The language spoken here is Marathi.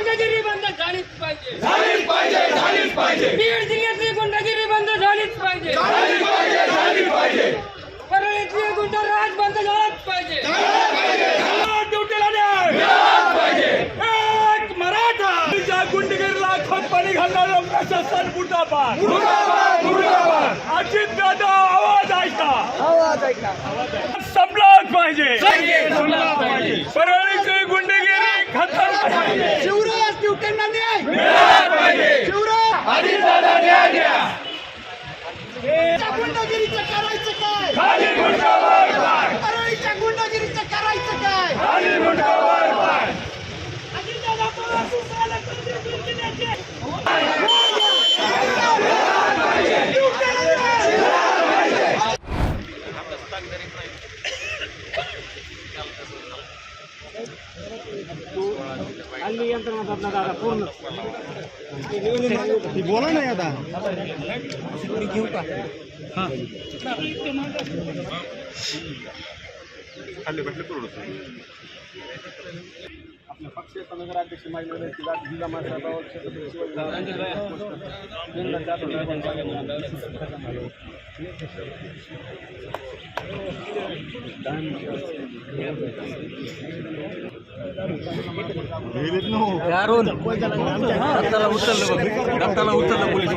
गुंडगिरी बंद झालीच पाहिजे बीड जिल्ह्यातली गुंडगिरी बंद झालीच पाहिजे परळीतली गुंडराज बंद झालाच पाहिजे ड्युटीला एक मराठा गुंडगिरीला खतपाणी घालणारं प्रशासन मुर्दाबाद अजित दादा आवाज ऐका संपलाच पाहिजे परळीची गुंडगिरी खतम शिवराज ड्युटीला न्याय गुंडगिरीचं करायचं काय परळीच्या गुंडगिरीचं करायचं काय पूर्ण बोला नाही आता घेऊ का आपल्या पक्षीय नगराध्यक्ष जिल्हा उचललं पोलीस